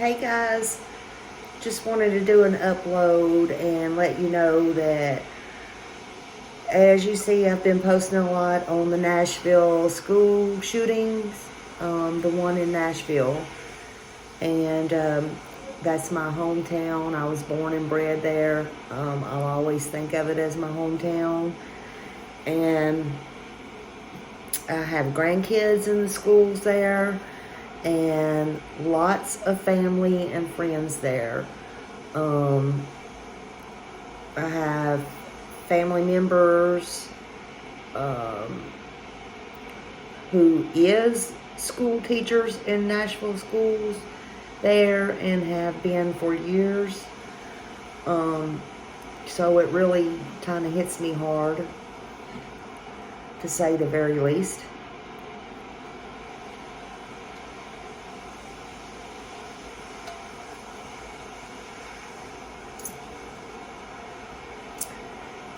Hey guys, just wanted to do an upload and let you know that, as you see, I've been posting a lot on the Nashville school shootings, the one in Nashville, and that's my hometown. I was born and bred there. I'll always think of it as my hometown, and I have grandkids in the schools there, and lots of family and friends there. I have family members who is school teachers in Nashville schools there and have been for years. So it really kind of hits me hard, to say the very least.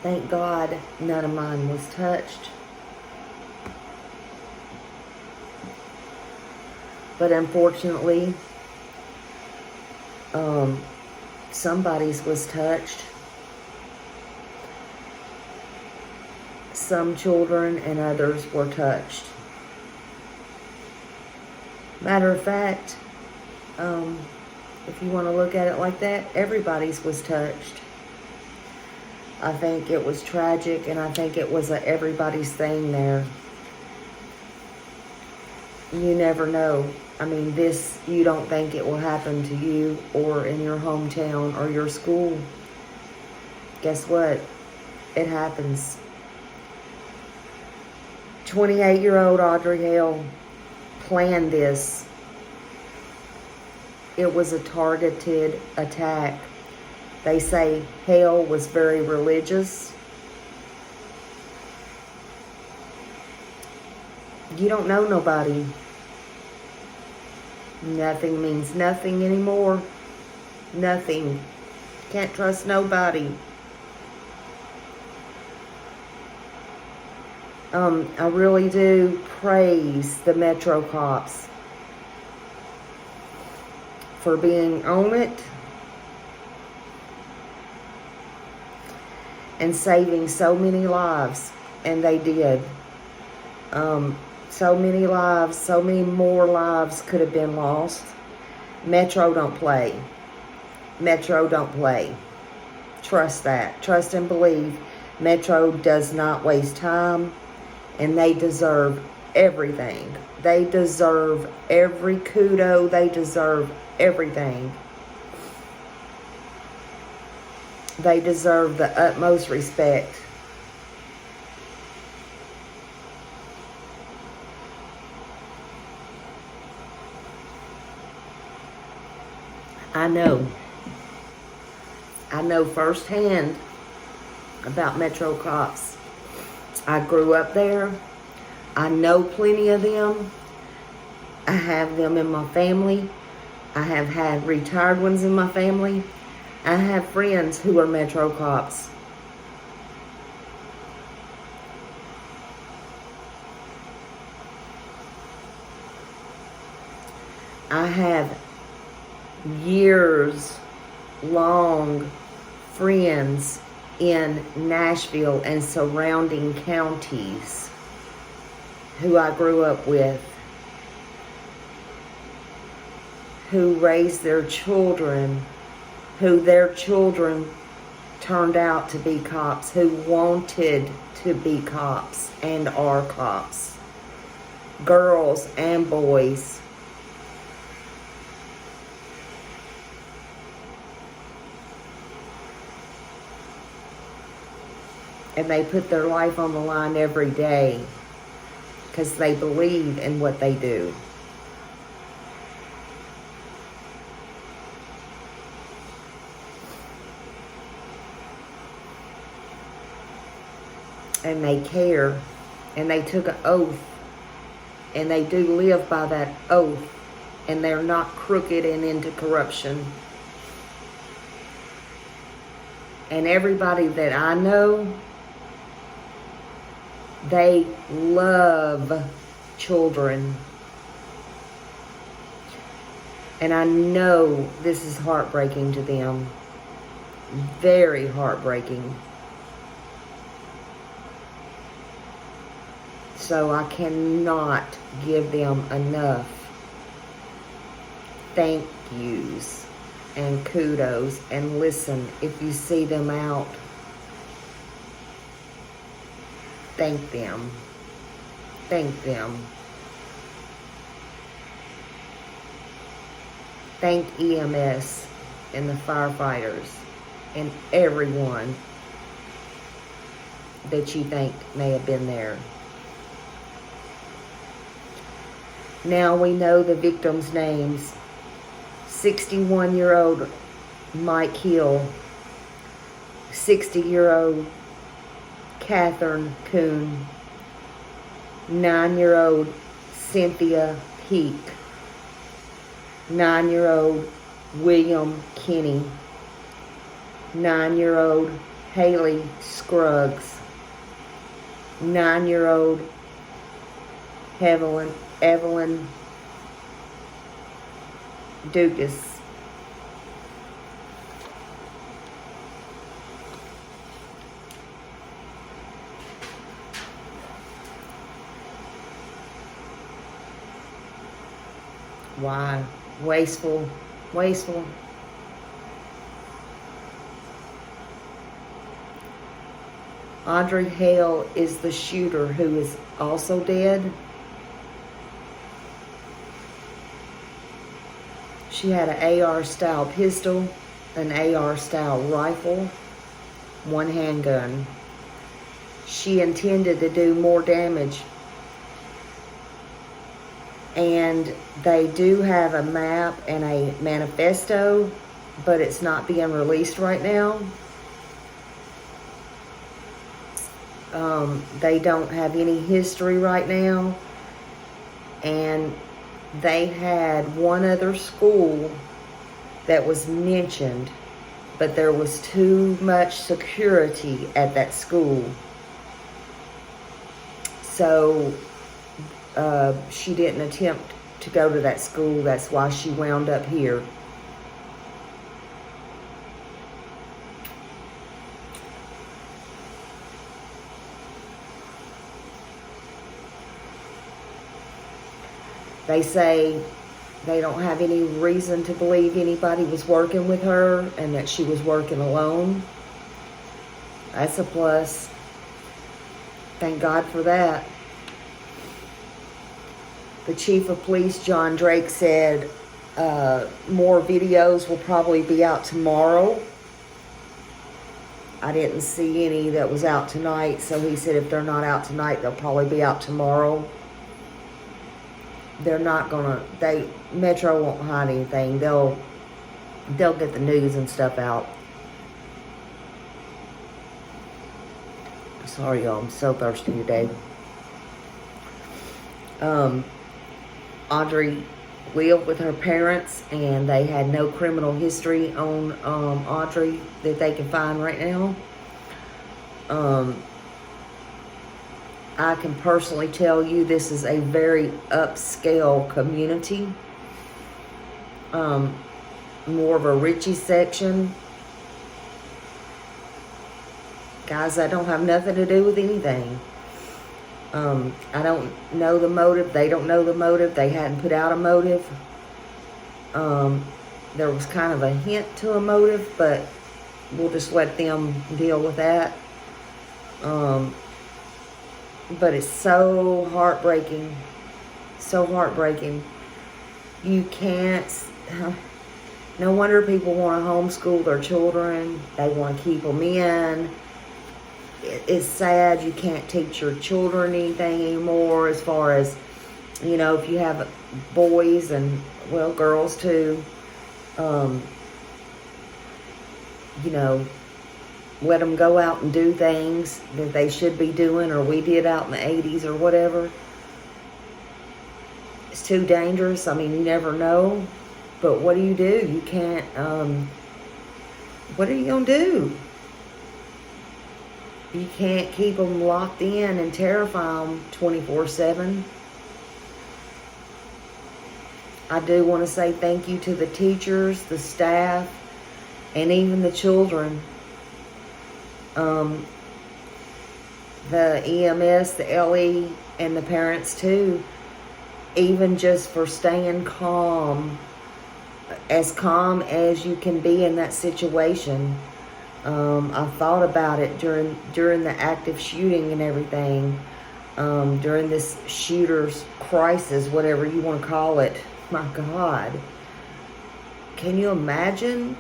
Thank God none of mine was touched. But unfortunately, somebody's was touched. Some children and others were touched. Matter of fact, if you want to look at it like that, everybody's was touched. I think it was tragic, and I think it was everybody's thing there. You never know. I mean, you don't think it will happen to you or in your hometown or your school. Guess what? It happens. 28-year-old Audrey Hale planned this. It was a targeted attack. They say Hale was very religious. You don't know nobody. Nothing means nothing anymore. Nothing. Can't trust nobody. I really do praise the Metro cops for being on it and saving so many lives, and they did. So many lives, so many more lives could have been lost. Metro don't play. Metro don't play. Trust that. Trust and believe. Metro does not waste time, and they deserve everything. They deserve every kudo. They deserve everything. They deserve the utmost respect. I know firsthand about Metro cops. I grew up there. I know plenty of them. I have them in my family. I have had retired ones in my family. I have friends who are Metro cops. I have years-long friends in Nashville and surrounding counties who I grew up with, who raised their children, who their children turned out to be cops, who wanted to be cops and are cops, girls and boys. And they put their life on the line every day because they believe in what they do. And they care. And they took an oath. And they do live by that oath. And they're not crooked and into corruption. And everybody that I know, they love children. And I know this is heartbreaking to them. Very heartbreaking. So I cannot give them enough thank yous and kudos. And listen, if you see them out, thank them. Thank them. Thank EMS and the firefighters and everyone that you think may have been there. Now we know the victims' names. 61-year-old Mike Hill, 60-year-old Catherine Kuhn, 9-year-old Cynthia Peak, 9-year-old William Kinney, 9-year-old Haley Scruggs, 9-year-old Evelyn Dugas, why? Wasteful. Audrey Hale is the shooter who is also dead. She had an AR style pistol, an AR style rifle, one handgun. She intended to do more damage. And they do have a map and a manifesto, but it's not being released right now. They don't have any history right now. And they had one other school that was mentioned, but there was too much security at that school. So she didn't attempt to go to that school. That's why she wound up here. They say they don't have any reason to believe anybody was working with her and that she was working alone. That's a plus. Thank God for that. The chief of police, John Drake, said more videos will probably be out tomorrow. I didn't see any that was out tonight, so he said if they're not out tonight, they'll probably be out tomorrow. They're not gonna, Metro won't hide anything. They'll get the news and stuff out. Sorry, y'all, I'm so thirsty today. Audrey lived with her parents, and they had no criminal history on Audrey that they can find right now. I can personally tell you this is a very upscale community. More of a Richie section. Guys, I don't have nothing to do with anything. I don't know the motive. They don't know the motive. They hadn't put out a motive. There was kind of a hint to a motive, but we'll just let them deal with that. But it's so heartbreaking. So heartbreaking. You can't... No wonder people want to homeschool their children. They want to keep them in. It's sad you can't teach your children anything anymore as far as, you know, if you have boys and, well, girls too, you know, let them go out and do things that they should be doing or we did out in the 80s or whatever. It's too dangerous. I mean, you never know. But what do? You can't, what are you going to do? You can't keep them locked in and terrify them 24/7. I do want to say thank you to the teachers, the staff, and even the children. The EMS, the LE, and the parents too. Even just for staying calm as you can be in that situation. I thought about it during the active shooting and everything. During this shooter's crisis, whatever you want to call it. My God. Can you imagine?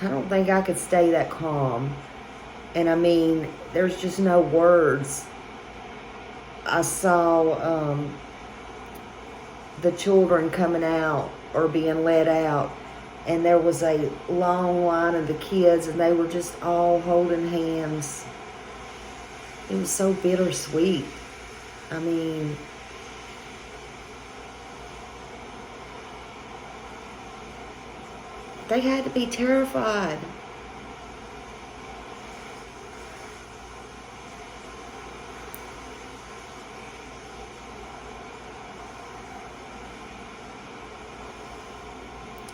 I don't think I could stay that calm. And I mean, there's just no words. I saw the children coming out or being let out, and there was a long line of the kids, and they were just all holding hands. It was so bittersweet. I mean, they had to be terrified.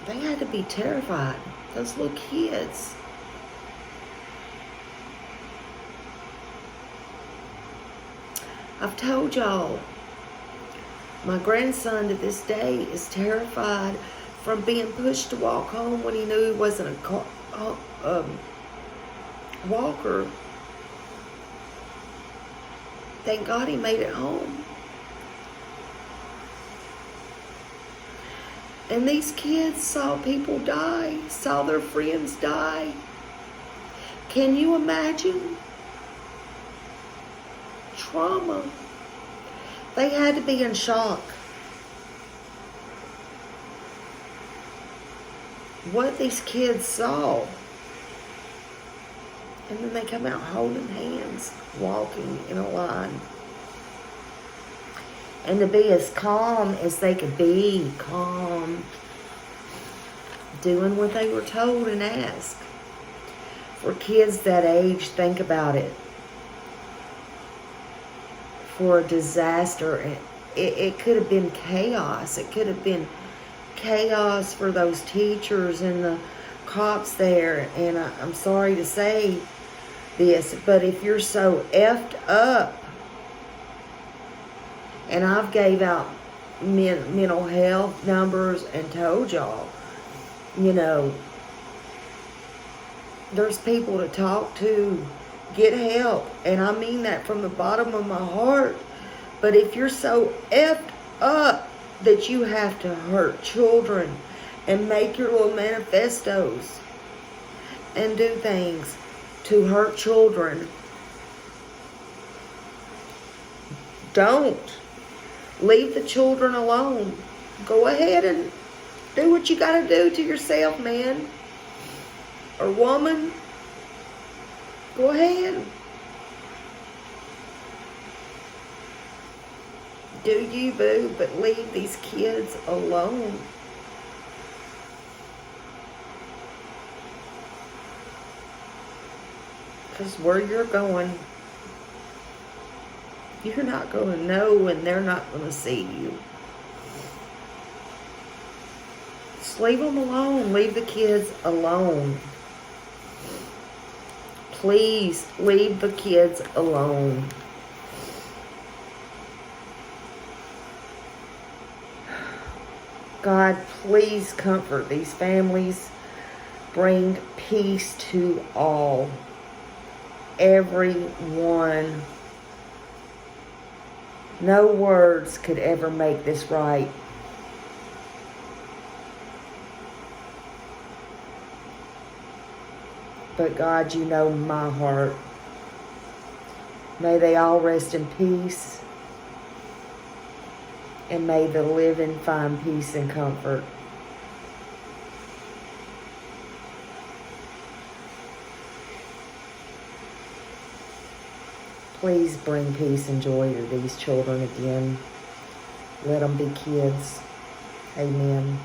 They had to be terrified. Those little kids. I've told y'all, my grandson to this day is terrified from being pushed to walk home when he knew he wasn't a walker. Thank God he made it home. And these kids saw people die, saw their friends die. Can you imagine? Trauma. They had to be in shock. What these kids saw. And then they come out holding hands, walking in a line. And to be as calm as they could be, calm, doing what they were told and asked. For kids that age, think about it. For a disaster, it could have been chaos. It could have been chaos for those teachers and the cops there. And I'm sorry to say this, but if you're so effed up, and I've gave out mental health numbers and told y'all, you know, there's people to talk to, get help. And I mean that from the bottom of my heart. But if you're so effed up that you have to hurt children and make your little manifestos and do things to hurt children, don't. Leave the children alone. Go ahead and do what you got to do to yourself, man or woman. Go ahead. Do you, boo, but leave these kids alone. Because where you're going, you're not going to know, and they're not going to see you. Just leave them alone. Leave the kids alone. Please leave the kids alone. God, please comfort these families. Bring peace to all. Everyone. No words could ever make this right. But God, you know my heart. May they all rest in peace. And may the living find peace and comfort. Please bring peace and joy to these children again. Let them be kids. Amen.